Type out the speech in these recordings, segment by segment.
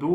2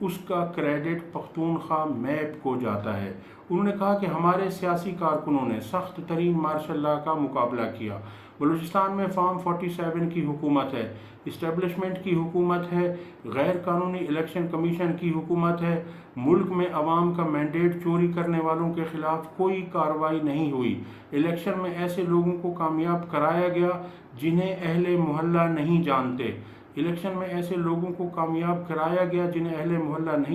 اس کا credit Pakhtunkhwa map کو جاتا ہے۔ انہوں نے کہا کہ ہمارے سیاسی کارکنوں نے سخت ترین مارشل لا کا مقابلہ کیا۔ بلوچستان میں فارم 47 کی حکومت ہے، اسٹیبلشمنٹ کی حکومت ہے، غیر قانونی الیکشن کمیشن کی حکومت ہے۔ ملک میں عوام کا مینڈیٹ چوری کرنے والوں کے خلاف کوئی کارروائی نہیں ہوئی۔ الیکشن میں ایسے لوگوں کو کامیاب کرایا گیا جنہیں اہل محلہ نہیں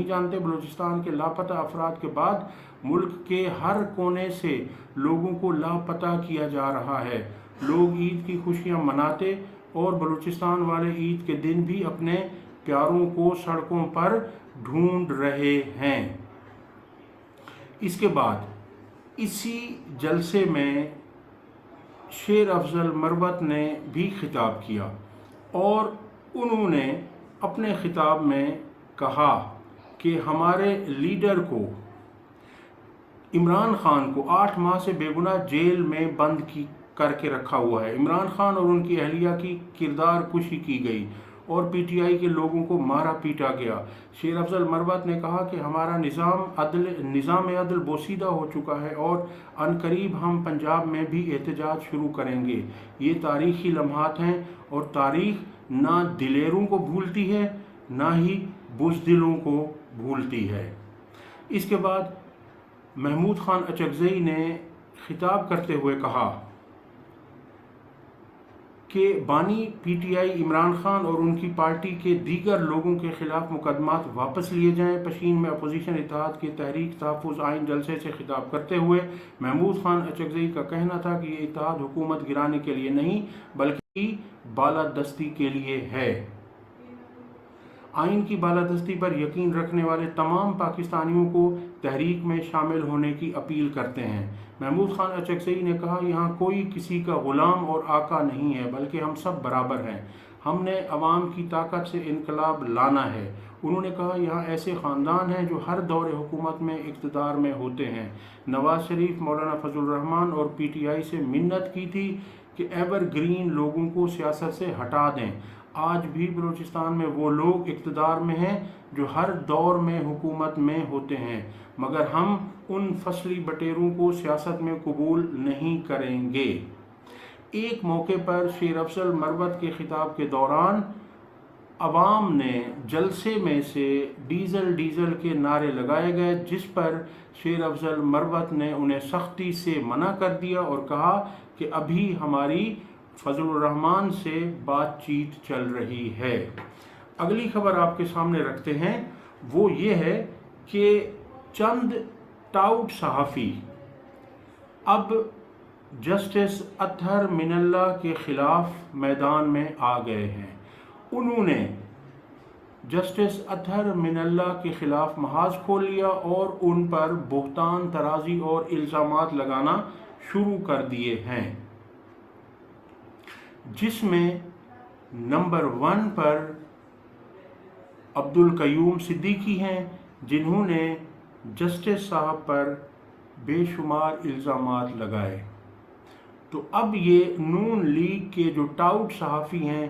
جانتے۔ بلوچستان کے لاپتہ افراد کے بعد ملک کے ہر کونے سے لوگوں کو لاپتہ کیا جا رہا ہے۔ لوگ عید کی خوشیاں مناتے اور بلوچستان والے عید کے دن بھی اپنے پیاروں کو سڑکوں پر ڈھونڈ رہے ہیں۔ اس کے بعد اسی جلسے میں شیر افضل مروت نے بھی خطاب کیا اور انہوں نے اپنے خطاب میں کہا کہ ہمارے لیڈر کو، عمران خان کو 8 ماہ سے بے گناہ جیل میں بند کر کے رکھا ہوا ہے۔ عمران خان اور ان کی اہلیہ کی کردار کشی کی گئی اور پی ٹی آئی کے لوگوں کو مارا پیٹا گیا۔ شیر افضل مروت نے کہا کہ ہمارا نظام عدل بوسیدہ ہو چکا ہے اور عنقریب ہم پنجاب میں بھی احتجاج شروع کریں گے۔ یہ تاریخی لمحات ہیں اور تاریخ نہ دلیروں کو بھولتی ہے نہ ہی بزدلوں کو بھولتی ہے۔ اس کے بعد محمود خان اچکزئی نے خطاب کرتے ہوئے کہا کہ بانی P T I Imran Khan اور ان کی پارٹی کے دیگر لوگوں کے خلاف مقدمات واپس لیے جائیں۔ پشین میں اپوزیشن اتحاد کے تحریک تحفظ آئین جلسے سے خطاب کرتے ہوئے محمود خان اچکزئی کا کہنا تھا کہ یہ اتحاد حکومت گرانے کے لیے نہیں بلکہ بالادستی کے لیے ہے۔ آئین کی بالادستی پر یقین رکھنے والے تمام پاکستانیوں کو تحریک میں شامل ہونے کی اپیل کرتے ہیں۔ محمود خان اچکزئی نے کہا یہاں کوئی کسی کا غلام اور آقا نہیں ہے بلکہ ہم سب برابر ہیں۔ ہم نے عوام کی طاقت سے انقلاب لانا ہے۔ انہوں نے کہا یہاں ایسے خاندان ہیں جو ہر دور حکومت میں اقتدار میں ہوتے ہیں۔ نواز شریف، مولانا فضل الرحمان اور پی ٹی آئی سے منت کی تھی کہ ایور گرین لوگوں کو سیاست سے ہٹا دیں۔ آج بھی بلوچستان میں وہ لوگ اقتدار میں ہیں جو ہر دور میں حکومت میں ہوتے ہیں، مگر ہم ان فصلی بٹیروں کو سیاست میں قبول نہیں کریں گے۔ ایک موقع پر شیر افضل مروت کے خطاب کے دوران عوام نے جلسے میں سے ڈیزل ڈیزل کے نعرے لگائے گئے، جس پر شیر افضل مروت نے انہیں سختی سے منع کر دیا اور کہا کہ ابھی ہماری فضل الرحمان سے بات چیت چل رہی ہے۔ اگلی خبر آپ کے سامنے رکھتے ہیں، وہ یہ ہے کہ چند ٹاؤٹ صحافی اب جسٹس اطہر من اللہ کے خلاف میدان میں آ گئے ہیں۔ انہوں نے جسٹس اطہر من اللہ کے خلاف محاذ کھول لیا اور ان پر بہتان طرازی اور الزامات لگانا شروع کر دیے ہیں، جس میں نمبر 1 پر عبدالقیوم صدیقی ہیں، جنہوں نے جسٹس صاحب پر بے شمار الزامات لگائے۔ تو اب یہ نون لیگ کے جو ٹاؤٹ صحافی ہیں،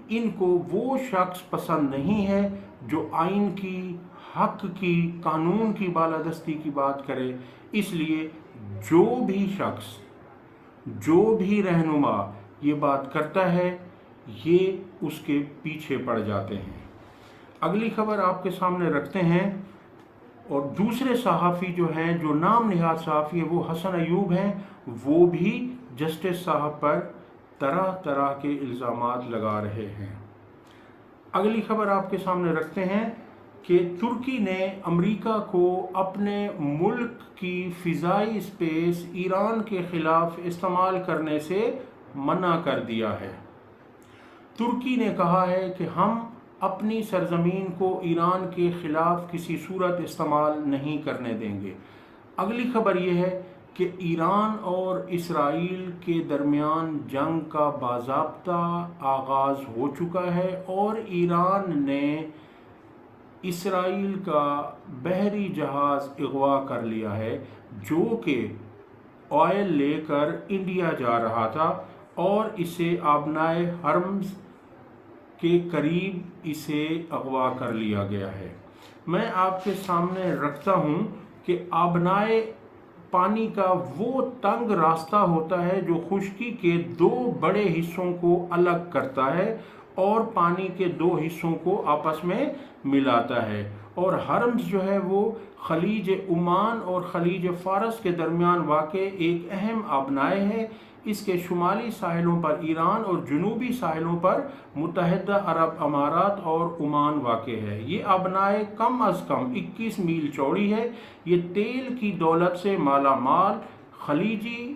ان کو وہ شخص پسند نہیں ہے جو آئین کی، حق کی، قانون کی بالادستی کی بات کرے، اس لیے جو بھی شخص، جو بھی رہنما یہ بات کرتا ہے یہ اس کے پیچھے پڑ جاتے ہیں۔ اگلی خبر آپ کے سامنے رکھتے ہیں، اور دوسرے صحافی جو ہیں، جو نام نہاد صحافی ہیں، وہ حسن ایوب ہیں، وہ بھی جسٹس صاحب پر طرح طرح کے الزامات لگا رہے ہیں۔ اگلی خبر آپ کے سامنے رکھتے ہیں کہ ترکی نے امریکہ کو اپنے ملک کی فضائی اسپیس ایران کے خلاف استعمال کرنے سے منع کر دیا ہے۔ ترکی نے کہا ہے کہ ہم اپنی سرزمین کو ایران کے خلاف کسی صورت استعمال نہیں کرنے دیں گے۔ اگلی خبر یہ ہے کہ ایران اور اسرائیل کے درمیان جنگ کا باضابطہ آغاز ہو چکا ہے اور ایران نے اسرائیل کا بحری جہاز اغوا کر لیا ہے، جو کہ آئل لے کر انڈیا جا رہا تھا اور اسے آبنائے ہرمز کے قریب اسے اغوا کر لیا گیا ہے۔ میں آپ کے سامنے رکھتا ہوں کہ آبنائے پانی کا وہ تنگ راستہ ہوتا ہے جو خشکی کے دو بڑے حصوں کو الگ کرتا ہے اور پانی کے دو حصوں کو آپس میں ملاتا ہے، اور ہرمز جو ہے وہ خلیج عمان اور خلیج فارس کے درمیان واقع ایک اہم آبنائے ہے۔ اس کے شمالی ساحلوں پر ایران اور جنوبی ساحلوں پر متحدہ عرب امارات اور عمان واقع ہے۔ یہ آبنائے کم از کم 21 میل چوڑی ہے۔ یہ تیل کی دولت سے مالا مال خلیجی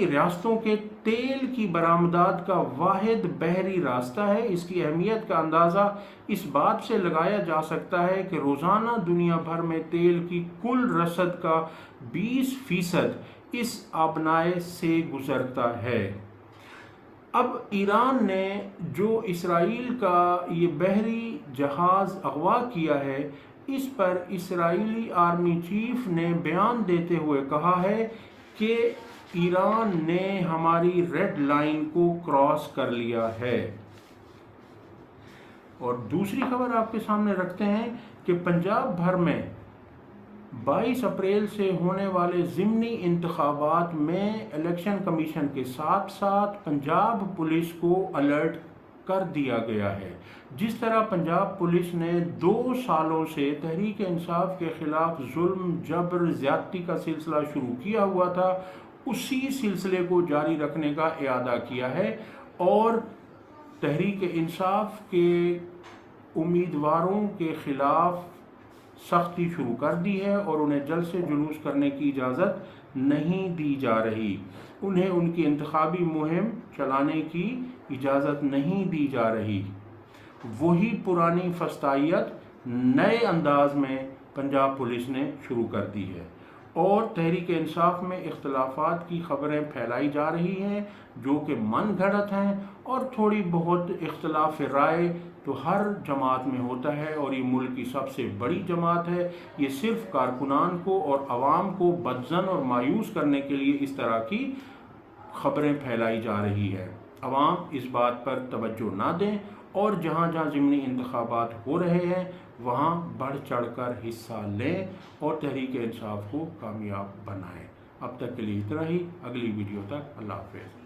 ریاستوں کے تیل کی برآمدات کا واحد بحری راستہ ہے۔ اس کی اہمیت کا اندازہ اس بات سے لگایا جا سکتا ہے کہ روزانہ دنیا بھر میں تیل کی کل رصد کا 20% اس آبنائے سے گزرتا ہے۔ اب ایران نے جو اسرائیل کا یہ بحری جہاز اغوا کیا ہے، اس پر اسرائیلی آرمی چیف نے بیان دیتے ہوئے کہا ہے کہ ایران نے ہماری ریڈ لائن کو کراس کر لیا ہے۔ اور دوسری خبر آپ کے سامنے رکھتے ہیں کہ پنجاب بھر میں 22 اپریل سے ہونے والے ضمنی انتخابات میں الیکشن کمیشن کے ساتھ ساتھ پنجاب پولیس کو الرٹ کر دیا گیا ہے۔ جس طرح پنجاب پولیس نے 2 سالوں سے تحریک انصاف کے خلاف ظلم، جبر، زیادتی کا سلسلہ شروع کیا ہوا تھا، اسی سلسلے کو جاری رکھنے کا اعادہ کیا ہے اور تحریک انصاف کے امیدواروں کے خلاف سختی شروع کر دی ہے اور انہیں جلد سے جلوس کرنے کی اجازت نہیں دی جا رہی، انہیں ان کی انتخابی مہم چلانے کی اجازت نہیں دی جا رہی۔ وہی پرانی فسطائیت نئے انداز میں پنجاب پولیس نے شروع کر دی ہے اور تحریک انصاف میں اختلافات کی خبریں پھیلائی جا رہی ہیں جو کہ من گھڑت ہیں، اور تھوڑی بہت اختلاف رائے تو ہر جماعت میں ہوتا ہے اور یہ ملک کی سب سے بڑی جماعت ہے۔ یہ صرف کارکنان کو اور عوام کو بدظن اور مایوس کرنے کے لیے اس طرح کی خبریں پھیلائی جا رہی ہے۔ عوام اس بات پر توجہ نہ دیں اور جہاں جہاں ضمنی انتخابات ہو رہے ہیں وہاں بڑھ چڑھ کر حصہ لیں اور تحریک انصاف کو کامیاب بنائیں۔ اب تک کے لیے اتنا ہی، اگلی ویڈیو تک اللہ حافظ۔